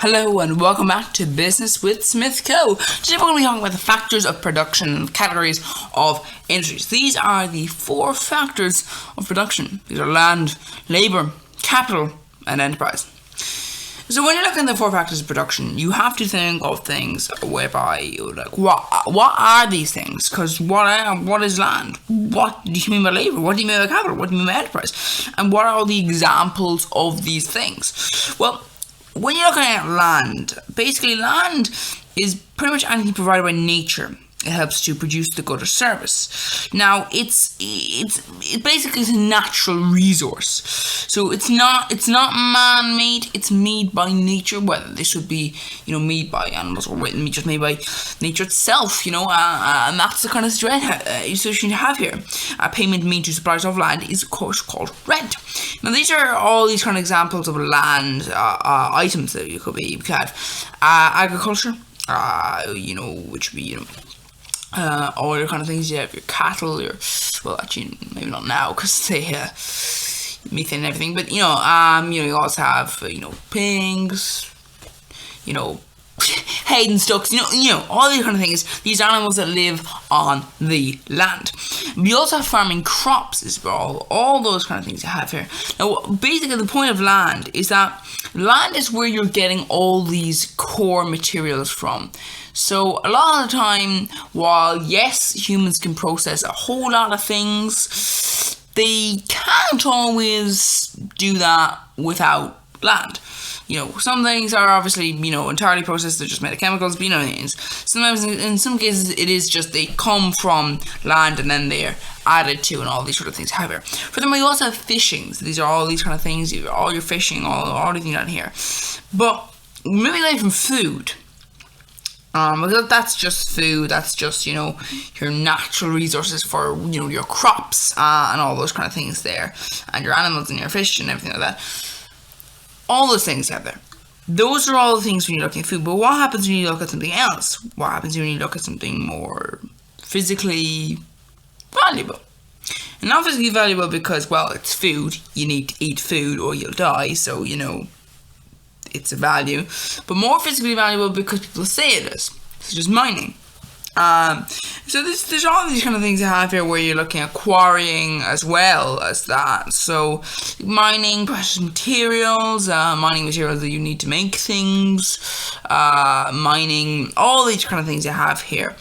Hello and welcome back to Business with Smith Co. Today we're going to be talking about the factors of production and categories of industries. These are the 4 factors of production. These are land, labour, capital and enterprise. So when you're looking at the 4 factors of production, you have to think of things whereby you're like, what are these things? Because what is land? What do you mean by labour? What do you mean by capital? What do you mean by enterprise? And what are all the examples of these things? Well, when you're looking at land, basically land is pretty much anything provided by nature. It helps to produce the good or service. Now, it's basically a natural resource. So it's not man-made. It's made by nature. Whether this would be made by animals or just made by nature itself. And that's the kind of situation you have here. Payment made to suppliers of land is of course called rent. Now, these are all these kind of examples of land items that you could have agriculture. Which would be all your kind of things. You have your cattle, actually maybe not now because they methane and everything, but you also have pigs, Hayden's ducks, all these kind of things. These animals that live on the land. We also have farming crops as well. All those kind of things you have here. Now, basically, the point of land is that land is where you're getting all these core materials from. So a lot of the time, while yes, humans can process a whole lot of things, they can't always do that without land. Some things are obviously, entirely processed, they're just made of chemicals, but sometimes in some cases it is just they come from land and then they're added to and all these sort of things have here. Furthermore, you also have fishing. So these are all these kind of things, all your fishing, all the things out here. But moving away from food, because that's just food, that's just, your natural resources for, your crops and all those kind of things there, and your animals and your fish and everything like that. All those things out there. Those are all the things when you're looking at food. But what happens when you look at something else? What happens when you look at something more physically valuable? And not physically valuable because, it's food. You need to eat food or you'll die. So, it's a value. But more physically valuable because people say it is. Such as mining. So there's all these kind of things you have here where you're looking at quarrying as well as that. So mining precious materials, mining materials that you need to make things, mining, all these kind of things you have here.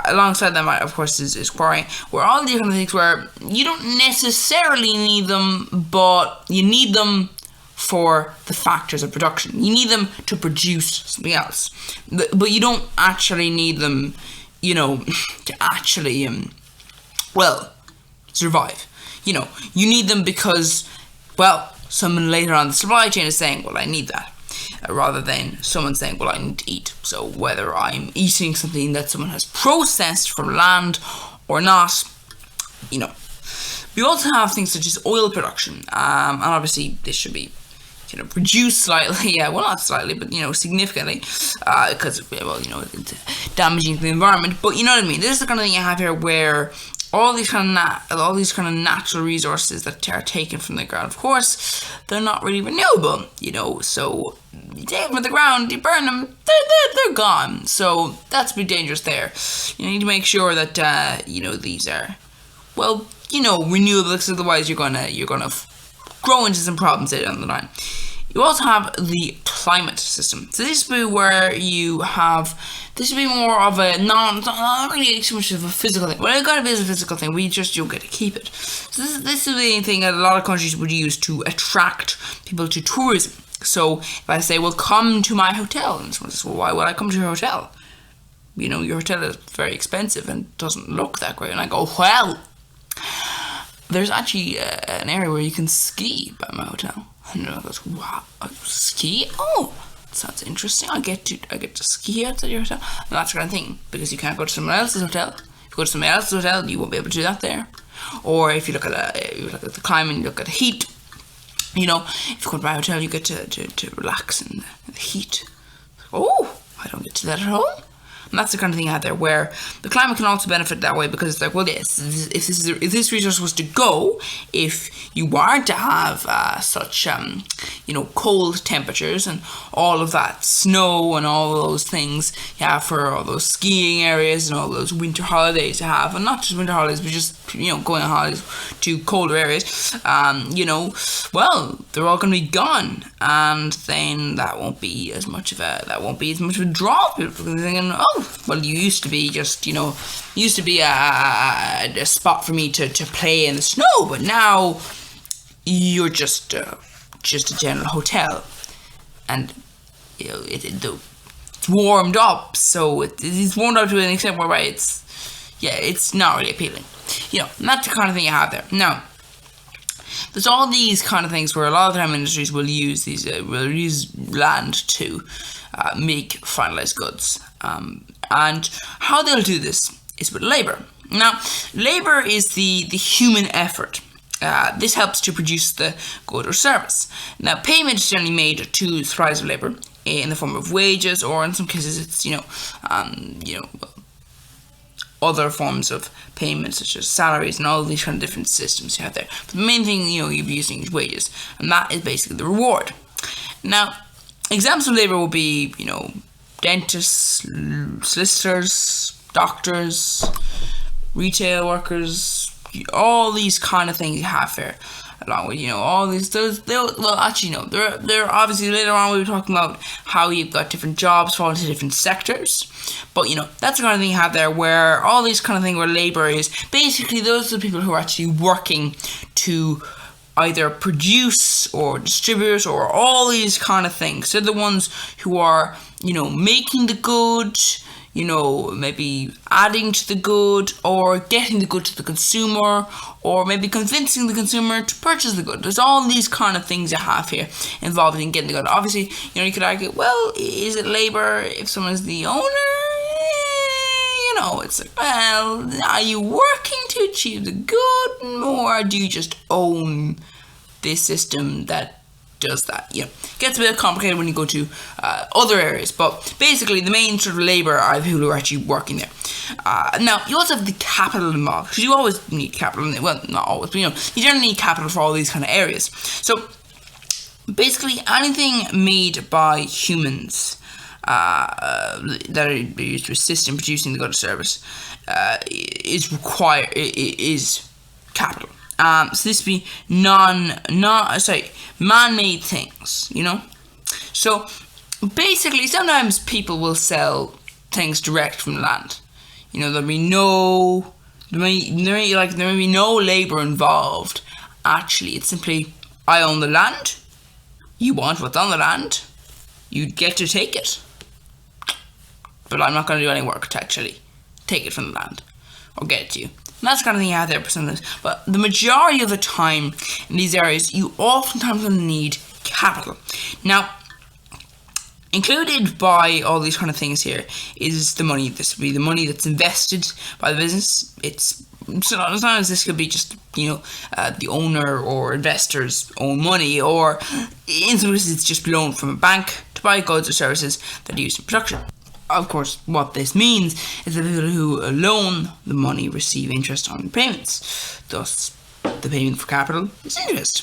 Alongside them, of course, is quarrying, where all these kind of things where you don't necessarily need them, but you need them for the factors of production. You need them to produce something else, but you don't actually need them to actually, survive. You need them because, someone later on the supply chain is saying, I need that, rather than someone saying, I need to eat. So whether I'm eating something that someone has processed from land or not, We also have things such as oil production, and obviously this should be reduced slightly, not slightly, but, significantly, because, it's damaging to the environment, but you know what I mean. This is the kind of thing you have here where all these kind of natural resources that are taken from the ground, of course, they're not really renewable, so you take them from the ground, you burn them, they're gone, so that's pretty dangerous there. You need to make sure that, these are, renewable, because otherwise you're gonna grow into some problems later down the line. You also have the climate system. So this would be where this would be more of a not really so much of a physical thing. Well, it gotta be a physical thing. You don't get to keep it. So this is the thing that a lot of countries would use to attract people to tourism. So if I say, come to my hotel, and someone says, why would I come to your hotel? Your hotel is very expensive and doesn't look that great. And I go, there's actually an area where you can ski by my hotel. And I goes, wow, ski? Oh, sounds interesting. I get to ski outside your hotel. And that's the kind of thing, because you can't go to someone else's hotel. If you go to someone else's hotel, you won't be able to do that there. Or if you look at the climate, and you look at the heat. If you go to my hotel, you get to relax in the heat. Oh, I don't get to that at home. And that's the kind of thing you have there, where the climate can also benefit that way, because it's like, well, yes, if this resource was to go, if you are to have such cold temperatures and all of that snow and all those things you have for all those skiing areas and all those winter holidays you have, and not just winter holidays, but just going on holidays to colder areas, well, they're all going to be gone, and then that won't be as much of a draw. People are thinking, oh, well, you used to be just used to be a spot for me to play in the snow, but now you're just a general hotel, and it's warmed up, so it's warmed up to an extent whereby it's not really appealing. And that's the kind of thing you have there. Now, there's all these kind of things where a lot of the time industries will use land to make finalized goods, and how they'll do this is with labor. Now, labor is the human effort. This helps to produce the good or service. Now, payment is generally made to the price of labor in the form of wages, or in some cases it's other forms of payment, such as salaries and all these kind of different systems you have there. But the main thing you'll be using is wages, and that is basically the reward. Now, examples of labor will be dentists, solicitors, doctors, retail workers, all these kind of things you have here, along with all these. They're obviously later on we'll be talking about how you've got different jobs fall into different sectors, but that's the kind of thing you have there, where all these kind of thing where labor is basically those are the people who are actually working to either produce or distribute or all these kind of things. They're the ones who are making the good, maybe adding to the good, or getting the good to the consumer, or maybe convincing the consumer to purchase the good. There's all these kind of things you have here involved in getting the good. Obviously, you could argue, well, is it labor if someone's the owner? It's like, well, are you working to achieve the good, or do you just own this system that does that? Gets a bit complicated when you go to other areas, but basically the main sort of labor are the people who are actually working there. Now, you also have the capital involved, because you always need capital. Well, not always, but you generally need capital for all these kind of areas. So basically anything made by humans that are used to assist in producing the good service is capital. So this would be man-made things, So basically, sometimes people will sell things direct from the land. There may be no labor involved. Actually, it's simply, I own the land. You want what's on the land. You get to take it. But I'm not going to do any work to actually take it from the land or get it to you. And that's the kind of thing you have there sometimes. But the majority of the time in these areas, you oftentimes going to need capital. Now, included by all these kind of things here is the money. This would be the money that's invested by the business. Sometimes this could be just, the owner or investors' own money, or in some cases it's just loaned from a bank to buy goods or services that are used in production. Of course, what this means is that people who loan the money receive interest on payments. Thus, the payment for capital is interest.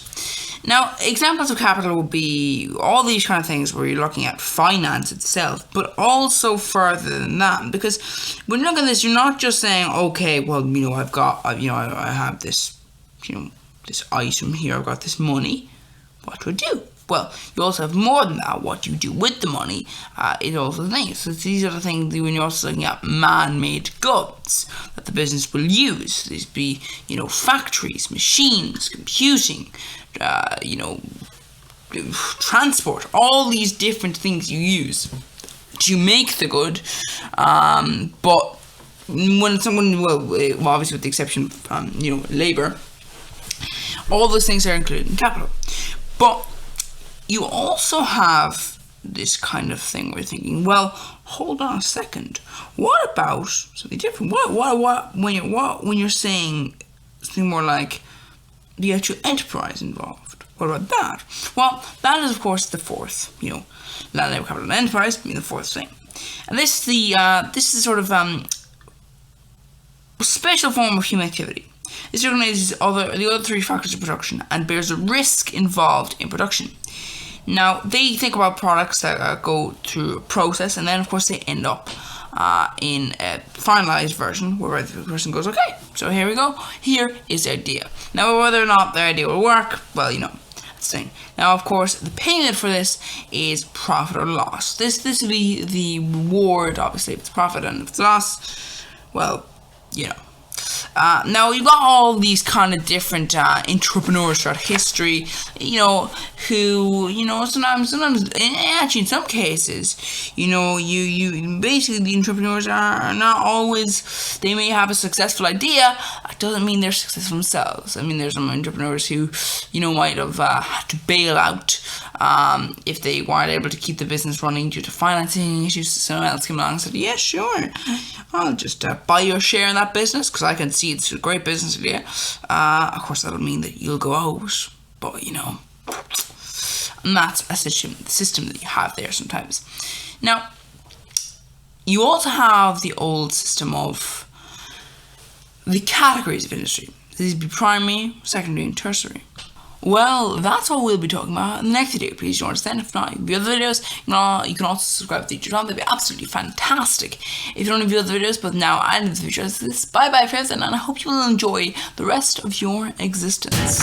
Now, examples of capital would be all these kind of things where you're looking at finance itself, but also further than that. Because when you look at this, you're not just saying, okay, well, I have this, this item here, I've got this money. What do I do? Well, you also have more than that. What you do with the money is also the thing. So these are the things when you're also looking at man-made goods that the business will use. These be, factories, machines, computing, transport, all these different things you use to make the good. But when someone, obviously with the exception of, labor, all those things are included in capital. But you also have this kind of thing where you're thinking, well, hold on a second. What about something different? What when you're saying something more like the actual enterprise involved? What about that? Well, that is of course the fourth, land, labor, capital, and enterprise being the fourth thing. And this is sort of special form of human activity. This organizes the other three factors of production and bears the risk involved in production. Now, they think about products that go through a process, and then, of course, they end up in a finalized version where the person goes, okay, so here we go. Here is the idea. Now, whether or not the idea will work, well, that's the thing. Now, of course, the payment for this is profit or loss. This will be the reward, obviously, if it's profit, and if it's loss, well, now you've got all these kind of different entrepreneurs throughout history, who, sometimes, actually in some cases, you basically the entrepreneurs are not always, they may have a successful idea, it doesn't mean they're successful themselves. I mean, there's some entrepreneurs who, might have had to bail out if they weren't able to keep the business running due to financing issues. Someone else came along and said, yeah, sure, I'll just buy your share in that business because I can see it's a great business idea. Of course, that'll mean that you'll go out, but and that's a system that you have there sometimes. Now, you also have the old system of the categories of industry. These would be primary, secondary, and tertiary. Well, that's all we'll be talking about in the next video. Please join us then. If not, you can view other videos. You can also subscribe to the channel. That'd be absolutely fantastic. If you don't want to view other videos, but now I end the video. This bye-bye, friends, and I hope you will enjoy the rest of your existence.